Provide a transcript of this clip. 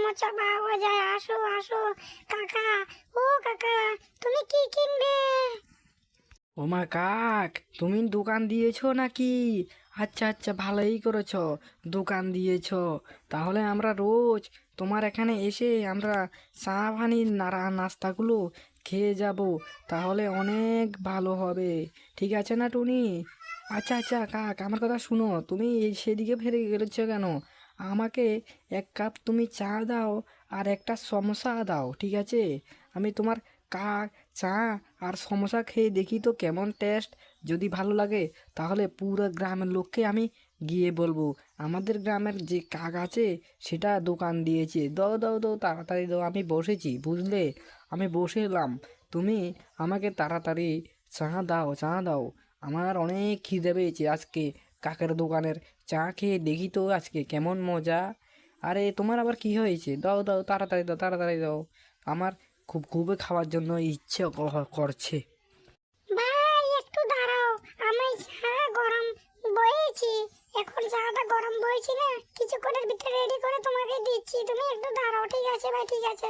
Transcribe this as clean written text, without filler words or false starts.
সমোসা পাওয়া যায়। আসো আসো কাকা, ও কাকা, তুমি কি কিনবে? ওমা কাক, তুমি দোকান দিয়েছো নাকি? আচ্ছা আচ্ছা, ভালোই করেছো, দোকান দিয়েছো। তাহলে আমরা রোজ তোমার এখানে এসে আমরা চা পানি নাস্তাগুলো খেয়ে যাব। তাহলে অনেক ভালো হবে। ঠিক আছে না টুনি? আচ্ছা আচ্ছা কাক, আমার কথা শুনো, তুমি সেদিকে ফিরে গেলেছো কেন? আমাকে এক কাপ তুমি চা দাও আর একটা সমোসা দাও, ঠিক আছে? আমি তোমার কাক চা আর সমোসা খেয়ে দেখি তো কেমন টেস্ট। যদি ভালো লাগে তাহলে পুরো গ্রামের লোককে আমি গিয়ে বলবো আমাদের গ্রামের যে কাক আছে সেটা দোকান দিয়েছে। দাও দাও দাও, তাড়াতাড়ি দাও, আমি বসেছি বুঝলে, আমি বসে এলাম। তুমি আমাকে তাড়াতাড়ি চা দাও, চা দাও। আমার অনেক খিদে পেয়েছে আজকে। কাকের দোকানের চা খেয়ে দেখি তো আজকে কেমন মজা। আরে তোমার আবার কি হয়েছে? দাও দাও, তাড়াতাড়ি দাও, তাড়াতাড়ি দাও। আমার খুবই খাওয়ার জন্য ইচ্ছে করছে। ভাই একটু দাঁড়াও, আমি চা গরম বয়েছি, এখন চাটা গরম বয়েছি না, কিছুক্ষণের ভিতরে রেডি করে তোমাকে দিচ্ছি। তুমি একটু দাঁড়াও, ঠিক আছে ভাই, ঠিক আছে।